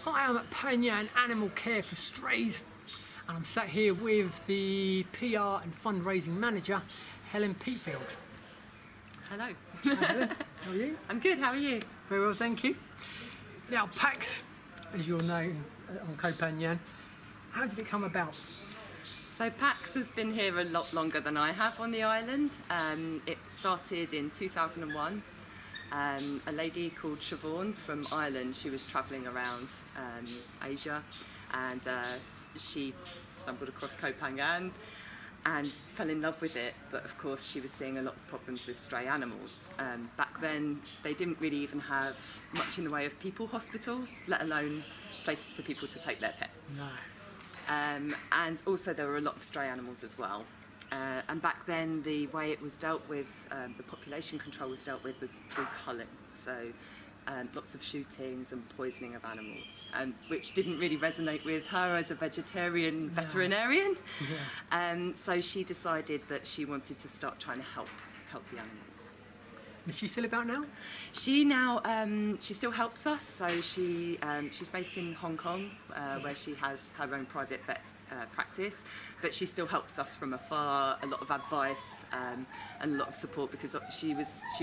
Hi, I'm at Phangan Animal Care for strays, and I'm sat here with the PR and fundraising manager, Helen Peatfield. Hello. Hi, Helen. How are you? I'm good, how are you? Very well, thank you. Now, PACS, as you'll know on Koh Phangan, how did it come about? So PACS has been here a lot longer than I have on the island. It started in 2001. A lady called Siobhan from Ireland, she was travelling around Asia, and she stumbled across Koh Phangan and fell in love with it, but of course she was seeing a lot of problems with stray animals. Back then they didn't really even have much in the way of people hospitals, let alone places for people to take their pets. No. And also there were a lot of stray animals as well. And back then the way it was dealt with, the population control was dealt with, was through culling. So lots of shootings and poisoning of animals, which didn't really resonate with her as a vegetarian veterinarian. Yeah. So she decided that she wanted to start trying to help the animals. Is she still about now? She now, she still helps us, so she's based in Hong Kong, where she has her own private vet practice, but she still helps us from afar, a lot of advice and a lot of support, because she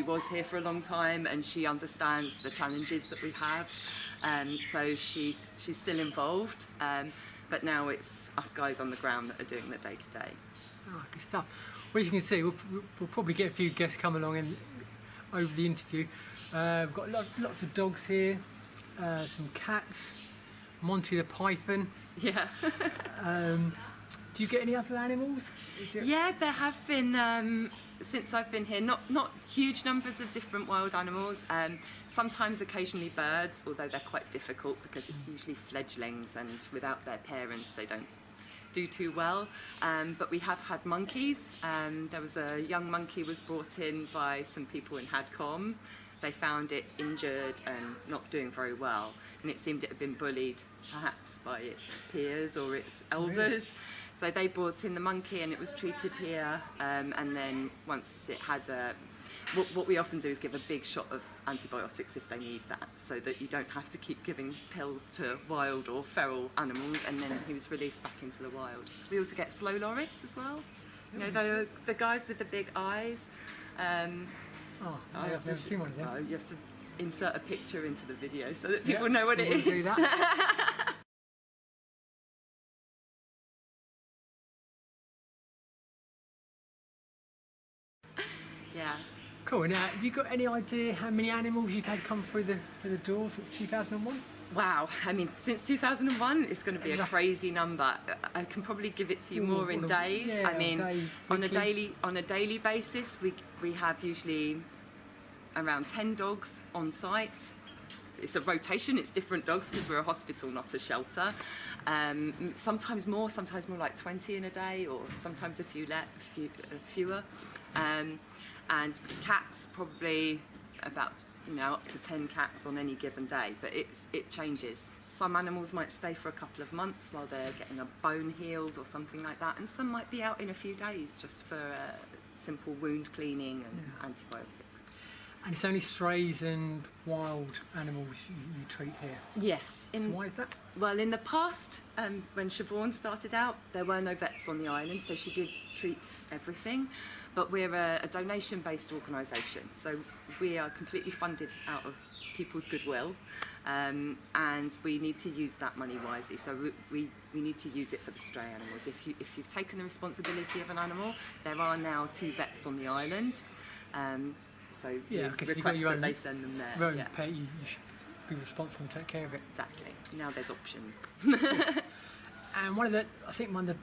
was here for a long time and she understands the challenges that we have, so she's still involved, but now it's us guys on the ground that are doing the day-to-day. Oh, good stuff. Well, as you can see, we'll probably get a few guests come along over the interview. We've got lots of dogs here, some cats, Monty the python. Yeah. Do you get any other animals? Yeah, there have been, since I've been here, not huge numbers of different wild animals. Sometimes occasionally birds, although they're quite difficult because it's usually fledglings and without their parents they don't do too well. But we have had monkeys. There was a young monkey was brought in by some people in Hadcom. They found it injured and not doing very well, and it seemed it had been bullied perhaps by its peers or its elders. Really? So they brought in the monkey and it was treated here, and then once it had what we often do is give a big shot of antibiotics if they need that, so that you don't have to keep giving pills to wild or feral animals, and then he was released back into the wild. We also get slow loris as well, you know, the guys with the big eyes. I've never seen one of them. You have to insert a picture into the video so that people know what it is. Do that. Yeah. Cool. Now, have you got any idea how many animals you've had come through the door since 2001? Wow, I mean, since 2001, it's going to be a crazy number. I can probably give it to you more in days. Yeah, I mean, on a daily basis, we have usually around 10 dogs on site. It's a rotation, it's different dogs because we're a hospital, not a shelter. Sometimes more like 20 in a day, or sometimes a few fewer. And cats, probably about up to 10 cats on any given day, but it changes. Some animals might stay for a couple of months while they're getting a bone healed or something like that, and some might be out in a few days just for simple wound cleaning and antibiotics. And it's only strays and wild animals you treat here? Yes. So why is that? Well, in the past, when Siobhan started out, there were no vets on the island, so she did treat everything. But we're a donation-based organisation, so we are completely funded out of people's goodwill, and we need to use that money wisely. So we need to use it for the stray animals. If you've taken the responsibility of an animal, there are now 2 vets on the island. So we request that they send them there. Pet, you should be responsible and take care of it. Exactly. Now there's options. And one of the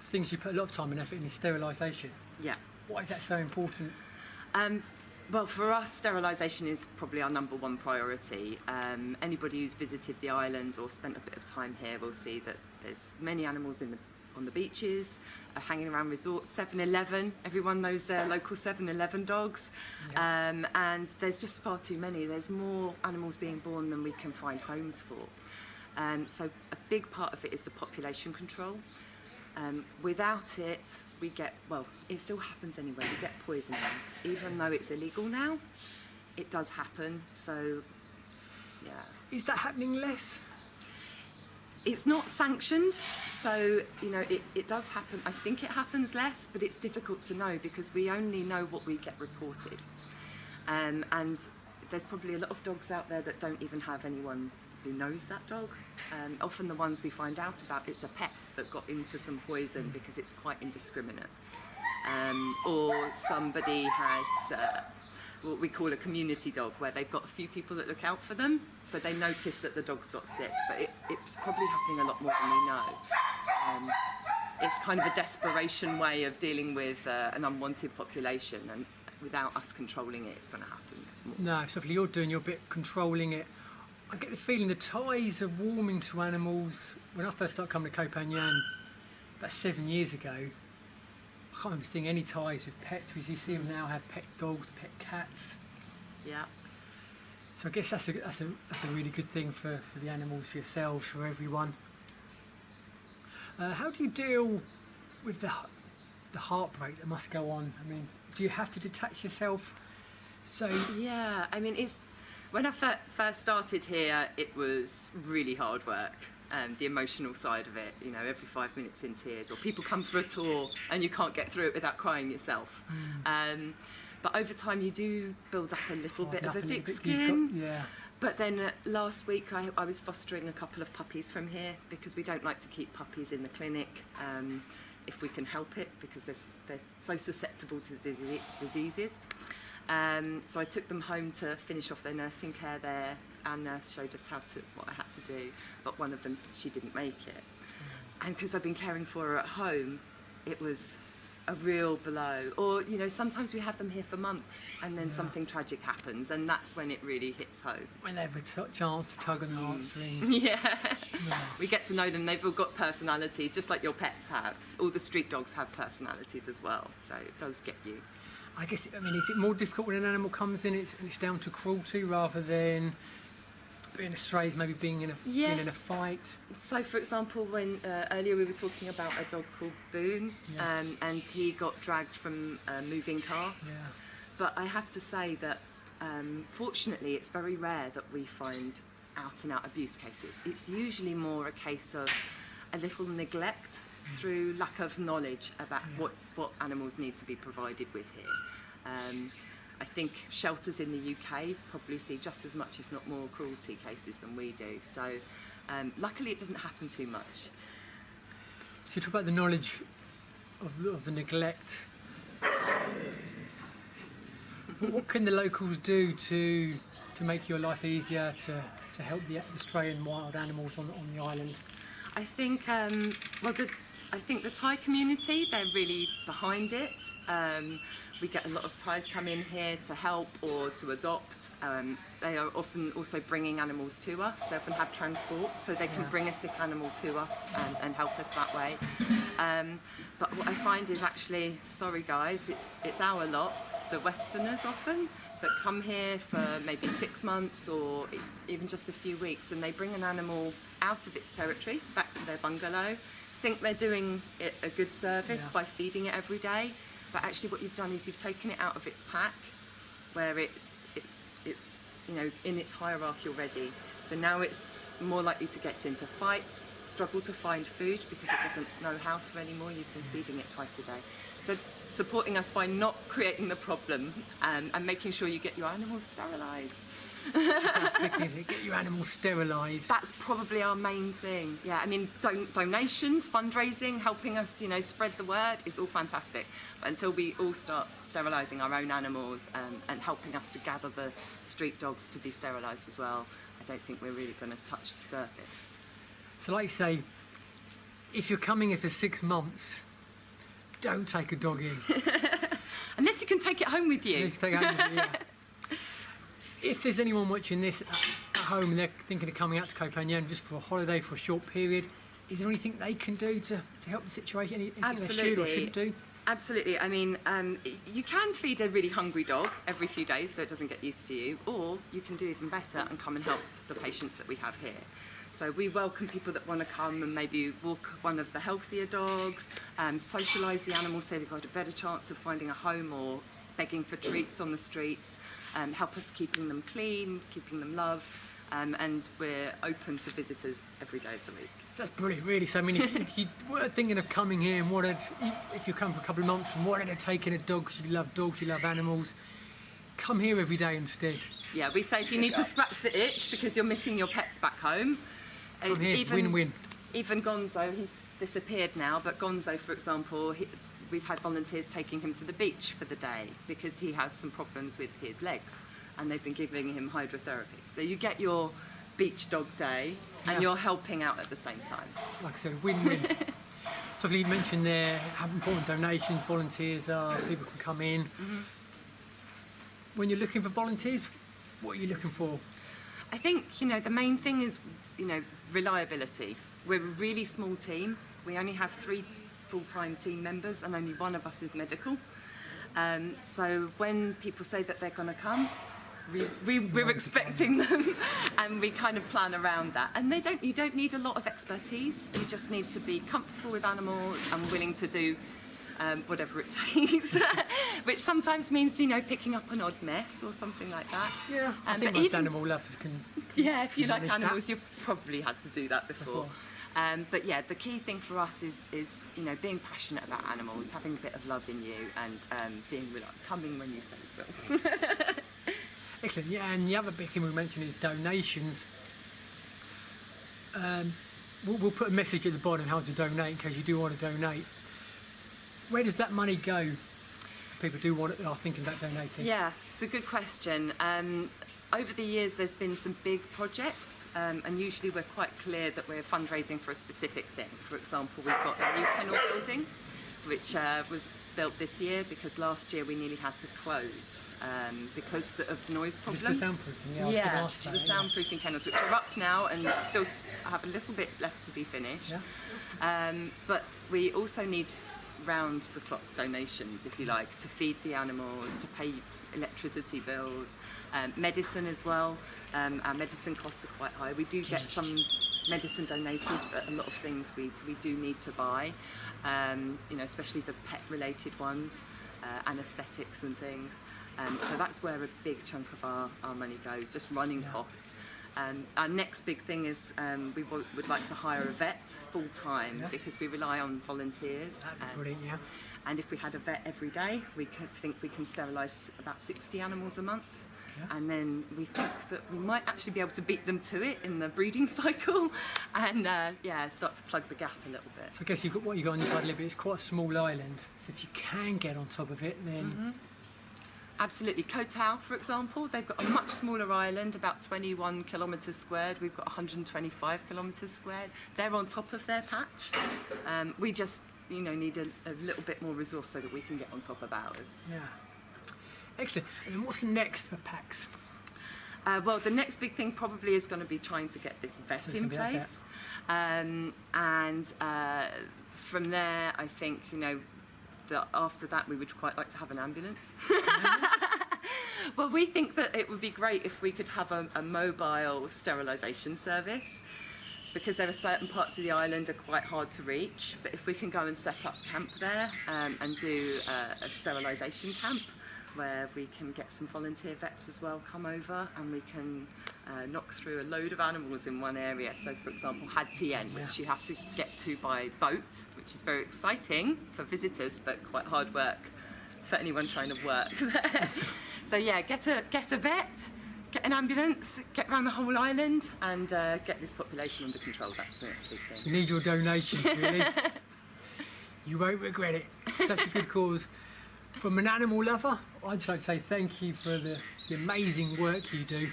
things you put a lot of time and effort in is sterilisation. Yeah. Why is that so important? Well, for us, sterilisation is probably our #1 priority. Anybody who's visited the island or spent a bit of time here will see that there's many animals on the beaches, hanging around resorts, 7-Eleven, everyone knows their local 7-Eleven dogs, and there's just far too many. There's more animals being born than we can find homes for. So a big part of it is the population control. Without it, we get, well, it still happens anyway, we get poisonings. Even though it's illegal now, it does happen, so, yeah. Is that happening less? It's not sanctioned, so it does happen. I think it happens less, but it's difficult to know because we only know what we get reported. And there's probably a lot of dogs out there that don't even have anyone who knows that dog. Often the ones we find out about, it's a pet that got into some poison because it's quite indiscriminate. Or somebody has what we call a community dog, where they've got a few people that look out for them, so they notice that the dog's got sick, but it's probably happening a lot more than we know. It's kind of a desperation way of dealing with an unwanted population, and without us controlling it, it's going to happen more. No, so you're doing your bit controlling it. I get the feeling the ties are warming to animals. When I first started coming to Koh Phangan about 7 years ago, I can't remember seeing any ties with pets. We see them now have pet dogs, pet cats. Yeah. So I guess that's a really good thing for the animals, for yourselves, for everyone. How do you deal with the heartbreak that must go on? I mean, do you have to detach yourself? So yeah, I mean, when I first started here, it was really hard work. The emotional side of it, every 5 minutes in tears, or people come for a tour and you can't get through it without crying yourself. But over time you do build up a little bit of a thick skin. Yeah. But then last week I was fostering a couple of puppies from here, because we don't like to keep puppies in the clinic if we can help it, because they're so susceptible to diseases. So I took them home to finish off their nursing care there. Our nurse showed us what I had to do, but one of them, she didn't make it. And because I've been caring for her at home, it was a real blow. Or, sometimes we have them here for months and then something tragic happens, and that's when it really hits home. When they have a chance to tug on the heartstrings. Yeah. We get to know them. They've all got personalities, just like your pets have. All the street dogs have personalities as well, so it does get you. I guess, is it more difficult when an animal comes in and it's down to cruelty rather than being a stray, maybe being in a fight? So, for example, when earlier we were talking about a dog called Boone, and he got dragged from a moving car. Yeah. But I have to say that, fortunately, it's very rare that we find out-and-out abuse cases. It's usually more a case of a little neglect through lack of knowledge about what animals need to be provided with here. I think shelters in the UK probably see just as much, if not more, cruelty cases than we do. So luckily it doesn't happen too much. So you talk about the knowledge of the neglect. What can the locals do to make your life easier, to help the stray and wild animals on the island? I think, I think the Thai community, they're really behind it. We get a lot of Thais come in here to help or to adopt. They are often also bringing animals to us. They often have transport, so they can bring a sick animal to us and help us that way. But what I find is actually, sorry guys, it's our lot, the Westerners often, that come here for maybe 6 months or even just a few weeks, and they bring an animal out of its territory back to their bungalow, think they're doing it a good service by feeding it every day, but actually what you've done is you've taken it out of its pack, where it's in its hierarchy already. So now it's more likely to get into fights, struggle to find food because it doesn't know how to anymore. You've been feeding it twice a day. So supporting us by not creating the problem and making sure you get your animals sterilised. Get your animals sterilised. That's probably our main thing. Yeah, donations, fundraising, helping us, spread the word is all fantastic. But until we all start sterilising our own animals and helping us to gather the street dogs to be sterilised as well, I don't think we're really going to touch the surface. So, like you say, if you're coming here for 6 months, don't take a dog in. Unless you can take it home with you. Unless you can take it home with you, yeah. If there's anyone watching this at home and they're thinking of coming out to Koh Phangan just for a holiday for a short period, is there anything they can do to help the situation? Anything Absolutely. they should or shouldn't do? Absolutely. You can feed a really hungry dog every few days so it doesn't get used to you, or you can do even better and come and help the patients that we have here. So we welcome people that want to come and maybe walk one of the healthier dogs, socialise the animals so they've got a better chance of finding a home or begging for treats on the streets, help us keeping them clean, keeping them loved. and we're open to visitors every day of the week. So that's brilliant, really. So I mean, if you were thinking of coming here and if you come for a couple of months and wanted to take in a dog, 'cause you love animals, come here every day instead. Yeah, we say if you need to scratch the itch because you're missing your pets back home, Come here, win-win. Even Gonzo, he's disappeared now, but Gonzo, for example, we've had volunteers taking him to the beach for the day because he has some problems with his legs, and they've been giving him hydrotherapy. So you get your beach dog day, and you're helping out at the same time. Like I said, win-win. So you mentioned there how important donations, volunteers are, people can come in. When you're looking for volunteers, what are you looking for? I think, the main thing is, reliability. We're a really small team. We only have 3 full-time team members and only one of us is medical. So when people say that they're going to come, we're expecting them, and we kind of plan around that. And you don't need a lot of expertise. You just need to be comfortable with animals and willing to do whatever it takes, which sometimes means picking up an odd mess or something like that. Yeah, I think most animal lovers can. Yeah, if you like animals, you've probably had to do that before. But yeah, the key thing for us is being passionate about animals, having a bit of love in you, and coming when you say you will. Excellent. Yeah, and the other big thing we mentioned is donations. We'll put a message at the bottom how to donate in case you do want to donate. Where does that money go? People are thinking about donating. Yeah, it's a good question. Over the years, there's been some big projects, and usually we're quite clear that we're fundraising for a specific thing. For example, we've got a new kennel building, which was built this year because last year we nearly had to close because of noise problems. The soundproofing, the soundproofing kennels, which are up now and still have a little bit left to be finished. Yeah. But we also need round-the-clock donations, if you like, to feed the animals, to pay electricity bills, medicine as well. Our medicine costs are quite high. We do get some medicine donated, but a lot of things we do need to buy, especially the pet-related ones, anaesthetics and things. So that's where a big chunk of our money goes, just running costs. Our next big thing is we would like to hire a vet full-time because we rely on volunteers. That'd be brilliant, yeah. And if we had a vet every day, we think we can sterilise about 60 animals a month. Yeah. And then we think that we might actually be able to beat them to it in the breeding cycle and start to plug the gap a little bit. So I guess what you've got on your side a little bit, it's quite a small island. So if you can get on top of it, then... Absolutely. Koh Tao, for example, they've got a much smaller island, about 21 kilometres squared. We've got 125 kilometres squared. They're on top of their patch. We just, need a little bit more resource so that we can get on top of ours. Yeah. Excellent. And then what's next for PACS? Well, the next big thing probably is going to be trying to get this vet in place. From there, I think, after that we would quite like to have an ambulance. Well, we think that it would be great if we could have a mobile sterilisation service, because there are certain parts of the island are quite hard to reach, but if we can go and set up camp there and do a sterilisation camp where we can get some volunteer vets as well come over, and we can knock through a load of animals in one area. So, for example, Had Tien, which you have to get to by boat, which is very exciting for visitors, but quite hard work for anyone trying to work there. So yeah, get a vet, get an ambulance, get around the whole island, and get this population under control. That's the next big thing. So you need your donations, really. You won't regret it. It's such a good cause. From an animal lover, I'd just like to say thank you for the amazing work you do.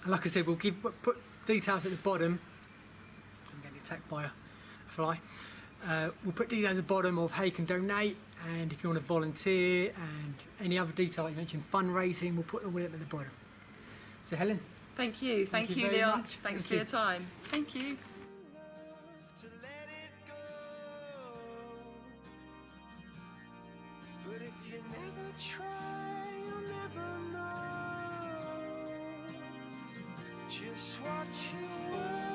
And like I said, we'll put details at the bottom. I'm getting attacked by a fly. We'll put details at the bottom of how you can donate, and if you want to volunteer, and any other detail like you mentioned, fundraising, we'll put them at the bottom. So Helen. Thank you. Thank you, very Leon. much. Thanks for your time. Thank you. But if you never try, you'll never know just what you want.